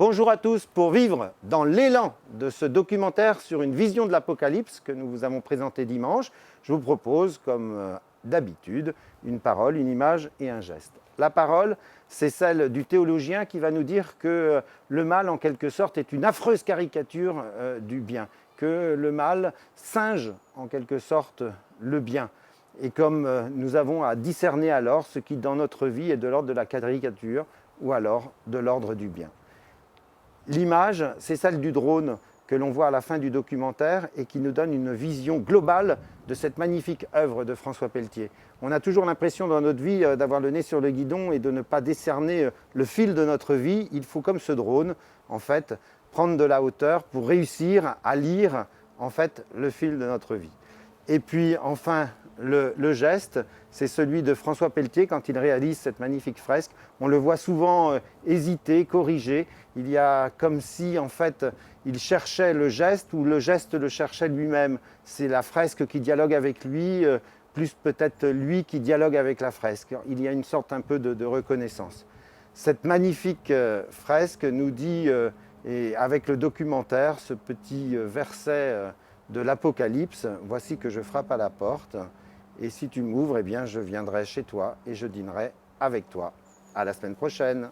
Bonjour à tous. Pour vivre dans l'élan de ce documentaire sur une vision de l'Apocalypse que nous vous avons présenté dimanche, je vous propose, comme d'habitude, une parole, une image et un geste. La parole, c'est celle du théologien qui va nous dire que le mal, en quelque sorte, est une affreuse caricature du bien, que le mal singe, en quelque sorte, le bien. Et comme nous avons à discerner alors ce qui, dans notre vie, est de l'ordre de la caricature ou alors de l'ordre du bien. L'image, c'est celle du drone que l'on voit à la fin du documentaire et qui nous donne une vision globale de cette magnifique œuvre de François Pelletier. On a toujours l'impression dans notre vie d'avoir le nez sur le guidon et de ne pas décerner le fil de notre vie. Il faut, comme ce drone, en fait, prendre de la hauteur pour réussir à lire, en fait, le fil de notre vie. Et puis, enfin, le geste, c'est celui de François Pelletier quand il réalise cette magnifique fresque. On le voit souvent hésiter, corriger. Il y a comme si, en fait, il cherchait le geste ou le geste le cherchait lui-même. C'est la fresque qui dialogue avec lui, plus peut-être lui qui dialogue avec la fresque. Il y a une sorte un peu de reconnaissance. Cette magnifique fresque nous dit, et avec le documentaire, ce petit verset de l'Apocalypse, « Voici que je frappe à la porte, et si tu m'ouvres, eh bien, je viendrai chez toi et je dînerai avec toi. » À la semaine prochaine.